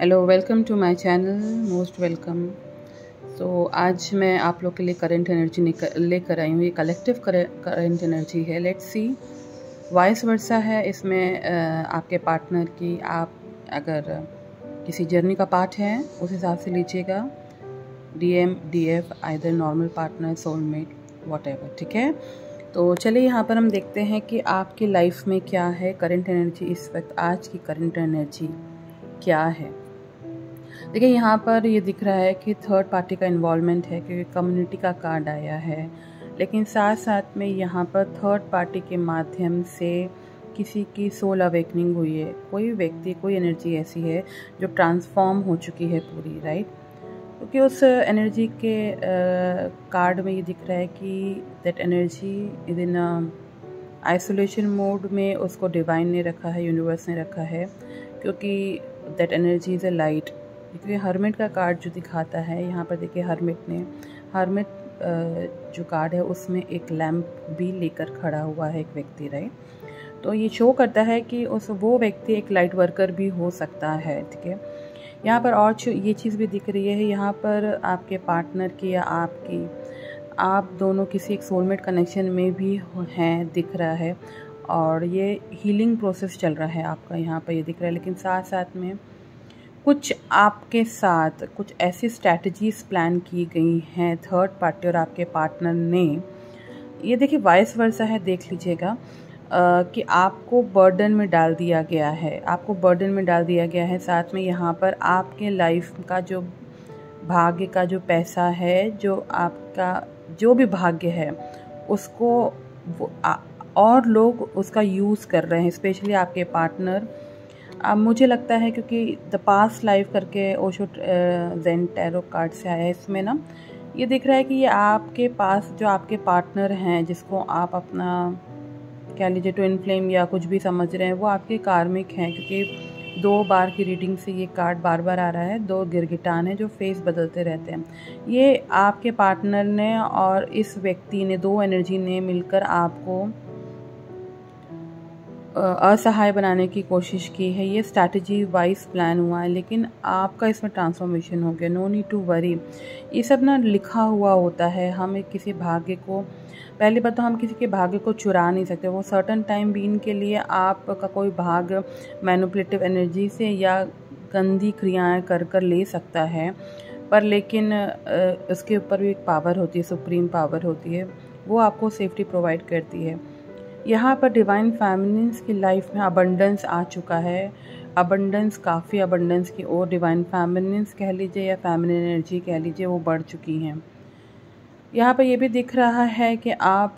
Hello, welcome to my channel, most welcome. तो आज मैं आप लोग के लिए करंट एनर्जी लेकर आई हूँ। ये कलेक्टिव करंट एनर्जी है। लेट्स सी वाइस वर्सा है। इसमें आपके पार्टनर की, आप अगर किसी जर्नी का पार्ट है उस हिसाब से लीजिएगा। DM, DF, either normal partner, soulmate, whatever. ठीक है, तो चलिए यहाँ पर हम देखते हैं कि आपकी लाइफ में क्या है करंट एनर्जी इस वक्त। आज की करंट एनर्जी क्या है। देखिए यहाँ पर ये दिख रहा है कि थर्ड पार्टी का इन्वॉल्वमेंट है, क्योंकि कम्युनिटी का कार्ड आया है। लेकिन साथ साथ में यहाँ पर थर्ड पार्टी के माध्यम से किसी की सोल अवेकनिंग हुई है। कोई व्यक्ति, कोई एनर्जी ऐसी है जो ट्रांसफॉर्म हो चुकी है पूरी, राइट। क्योंकि उस एनर्जी के कार्ड में ये दिख रहा है कि that energy is in isolation mode में। उसको डिवाइन ने रखा है, यूनिवर्स ने रखा है, क्योंकि that energy is a light. क्योंकि हर्मिट का कार्ड जो दिखाता है यहाँ पर, देखिए हर्मिट जो कार्ड है उसमें एक लैम्प भी लेकर खड़ा हुआ है एक व्यक्ति, राइट। तो ये शो करता है कि वो व्यक्ति एक लाइट वर्कर भी हो सकता है। ठीक है, यहाँ पर और ये चीज़ भी दिख रही है। यहाँ पर आपके पार्टनर की या आपकी, आप दोनों किसी एक सोलमेट कनेक्शन में भी हैं, दिख रहा है। और ये हीलिंग प्रोसेस चल रहा है आपका, यहाँ पर ये दिख रहा है। लेकिन साथ साथ में कुछ आपके साथ कुछ ऐसी स्ट्रैटेजीज प्लान की गई हैं थर्ड पार्टी और आपके पार्टनर ने। ये देखिए वाइस वर्सा है, देख लीजिएगा कि आपको बर्डन में डाल दिया गया है, आपको बर्डन में डाल दिया गया है। साथ में यहाँ पर आपके लाइफ का जो भाग्य का जो पैसा है, जो आपका जो भी भाग्य है, उसको और लोग उसका यूज़ कर रहे हैं, स्पेशली आपके पार्टनर। अब मुझे लगता है क्योंकि द पास्ट लाइफ करके ओशो ज़ेन टैरो कार्ड से आया है, इसमें ना ये दिख रहा है कि ये आपके पास जो आपके पार्टनर हैं, जिसको आप अपना कह लीजिए ट्विन फ्लेम या कुछ भी समझ रहे हैं, वो आपके कार्मिक हैं। क्योंकि 2 बार की रीडिंग से ये कार्ड बार बार आ रहा है। 2 गिरगिटान है जो फेस बदलते रहते हैं। ये आपके पार्टनर ने और इस व्यक्ति ने, 2 एनर्जी ने मिलकर आपको असहाय बनाने की कोशिश की है। ये स्ट्रैटेजी वाइज प्लान हुआ है, लेकिन आपका इसमें ट्रांसफॉर्मेशन हो गया। No need to worry. ये सब ना लिखा हुआ होता है। हम किसी भाग्य को, पहली बात तो हम किसी के भाग्य को चुरा नहीं सकते। वो सर्टन टाइम बीन के लिए आपका कोई भाग्य मैनिपुलेटिव एनर्जी से या गंदी क्रियाएं कर ले सकता है, पर लेकिन उसके ऊपर भी एक पावर होती है, सुप्रीम पावर होती है, वो आपको सेफ्टी प्रोवाइड करती है। यहाँ पर डिवाइन फेमिनिन्स की लाइफ में अबंडेंस आ चुका है। अबंडेंस, काफ़ी अबंडेंस की ओर डिवाइन फेमिनिन्स कह लीजिए या फेमिनिन एनर्जी कह लीजिए, वो बढ़ चुकी हैं। यहाँ पर ये भी दिख रहा है कि आप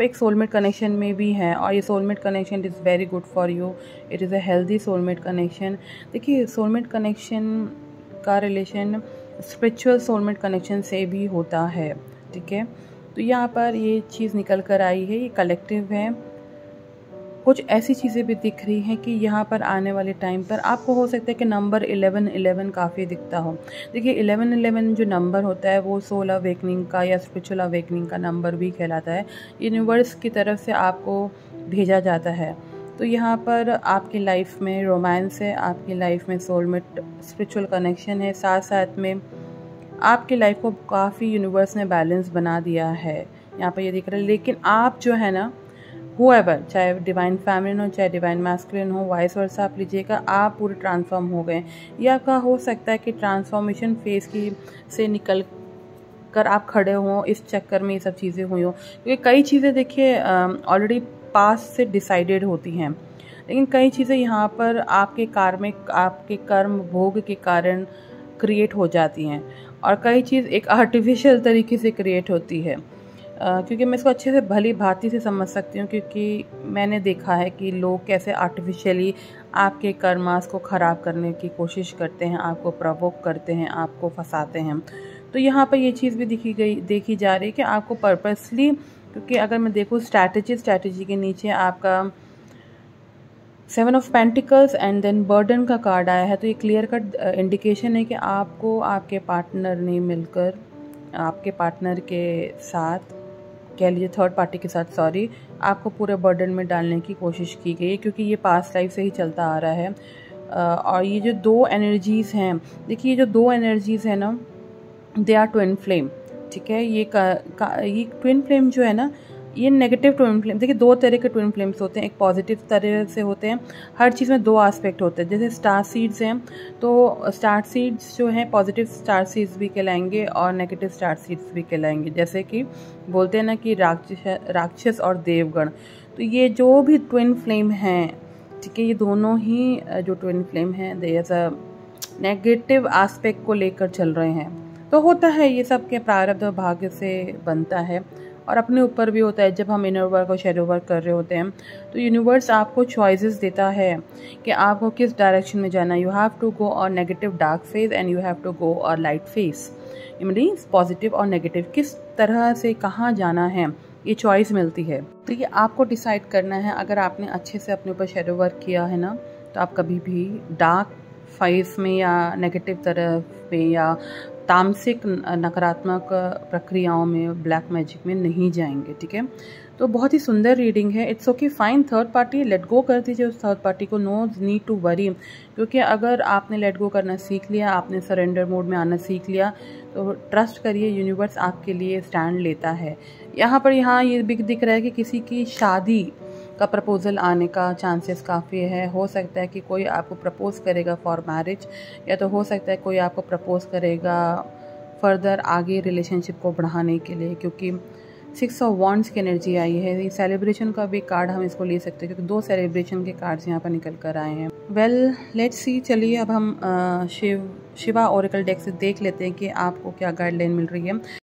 एक सोलमेट कनेक्शन में भी हैं, और ये soulmate connection is very good for you. It is a healthy soulmate connection. देखिए सोलमेट कनेक्शन का रिलेशन स्पिरिचुअल सोलमेट कनेक्शन से भी होता है। ठीक है, तो यहाँ पर ये चीज़ निकल कर आई है। ये कलेक्टिव है। कुछ ऐसी चीज़ें भी दिख रही हैं कि यहाँ पर आने वाले टाइम पर आपको हो सकता है कि नंबर 1111 काफ़ी दिखता हो। देखिए 1111 जो नंबर होता है वो सोल अवेकनिंग का या स्पिरिचुअल अवेकनिंग का नंबर भी कहलाता है। यूनिवर्स की तरफ से आपको भेजा जाता है। तो यहाँ पर आपकी लाइफ में रोमांस है, आपकी लाइफ में सोलमेट स्पिरिचुअल कनेक्शन है। साथ साथ में आपकी लाइफ को काफ़ी यूनिवर्स ने बैलेंस बना दिया है, यहाँ पर ये दिख रहा है। लेकिन आप जो है ना, हुएवर, चाहे डिवाइन फेमिनिन हो चाहे डिवाइन मैस्कुलिन हो, वाइस वर्सा आप लीजिएगा, आप पूरे ट्रांसफॉर्म हो गए। या का हो सकता है कि ट्रांसफॉर्मेशन फेज की से निकल कर आप खड़े हों, इस चक्कर में ये सब चीज़ें हुई हो। क्योंकि कई चीज़ें देखिए ऑलरेडी पास्ट से डिसाइडेड होती हैं, लेकिन कई चीज़ें यहाँ पर आपके कार्मिक, आपके कर्म भोग के कारण क्रिएट हो जाती हैं, और कई चीज़ एक आर्टिफिशियल तरीके से क्रिएट होती है। क्योंकि मैं इसको अच्छे से भली भांति से समझ सकती हूँ, क्योंकि मैंने देखा है कि लोग कैसे आर्टिफिशियली आपके कर्मास को ख़राब करने की कोशिश करते हैं, आपको प्रवोक करते हैं, आपको फंसाते हैं। तो यहाँ पर ये चीज़ भी देखी जा रही है कि आपको पर्पसली, क्योंकि अगर मैं देखूँ स्ट्रैटेजी के नीचे आपका 7 of pentacles and then burden का कार्ड आया है। तो ये क्लियर कट इंडिकेशन है कि आपको आपके पार्टनर ने मिलकर, आपके पार्टनर के साथ कह लीजिए, थर्ड पार्टी के साथ सॉरी, आपको पूरे बर्डन में डालने की कोशिश की गई है। क्योंकि ये पास्ट लाइफ से ही चलता आ रहा है। और ये जो दो एनर्जीज़ हैं, देखिए ये जो दो एनर्जीज़ हैं ना, दे आर ट्विन फ्लेम, ठीक है। ये ट्विन फ्लेम जो है ना, ये नेगेटिव ट्विन फ्लेम, देखिए दो तरह के ट्विन फ्लेम्स होते हैं, एक पॉजिटिव तरह से होते हैं। हर चीज़ में दो एस्पेक्ट होते हैं। जैसे स्टार सीड्स हैं, तो स्टार सीड्स जो हैं पॉजिटिव स्टार सीड्स भी कहलाएंगे और नेगेटिव स्टार सीड्स भी कहलाएंगे। जैसे कि बोलते हैं ना कि राक्षस और देवगण, तो ये जो भी ट्विन फ्लेम हैं, ठीक है, ये दोनों ही जो ट्विन फ्लेम हैं दे एज अ नेगेटिव एस्पेक्ट को लेकर चल रहे हैं। तो होता है, ये सब के प्रारब्ध भाग्य से बनता है और अपने ऊपर भी होता है। जब हम इनर वर्क और शैडो वर्क कर रहे होते हैं तो यूनिवर्स आपको चॉइसेस देता है कि आपको किस डायरेक्शन में जाना है। यू हैव टू गो और negative dark phase and you have to go और लाइट फेज, मीन्स पॉजिटिव और नेगेटिव, किस तरह से कहाँ जाना है, ये चॉइस मिलती है। तो ये आपको डिसाइड करना है। अगर आपने अच्छे से अपने ऊपर शैडो वर्क किया है ना, तो आप कभी भी डार्क फेज में या नेगेटिव तरफ में या तामसिक नकारात्मक प्रक्रियाओं में, ब्लैक मैजिक में नहीं जाएंगे, ठीक है। तो बहुत ही सुंदर रीडिंग है। It's okay fine, third party let go कर दीजिए उस थर्ड पार्टी को, नो नीड टू वरी, क्योंकि अगर आपने लेट गो करना सीख लिया, आपने सरेंडर मोड में आना सीख लिया, तो ट्रस्ट करिए यूनिवर्स आपके लिए स्टैंड लेता है। यहाँ ये भी दिख रहा है कि किसी की शादी का प्रपोज़ल आने का चांसेस काफ़ी है। हो सकता है कि कोई आपको प्रपोज़ करेगा फॉर मैरिज, या तो हो सकता है कोई आपको प्रपोज़ करेगा फर्दर आगे रिलेशनशिप को बढ़ाने के लिए, क्योंकि 6 ऑफ वांड्स की एनर्जी आई है। ये सेलिब्रेशन का भी कार्ड हम इसको ले सकते हैं, क्योंकि दो सेलिब्रेशन के कार्ड्स यहाँ पर निकल कर आए हैं। वेल लेट्स सी, चलिए अब हम शिवा ओरेकल डेक से देख लेते हैं कि आपको क्या गाइडलाइन मिल रही है।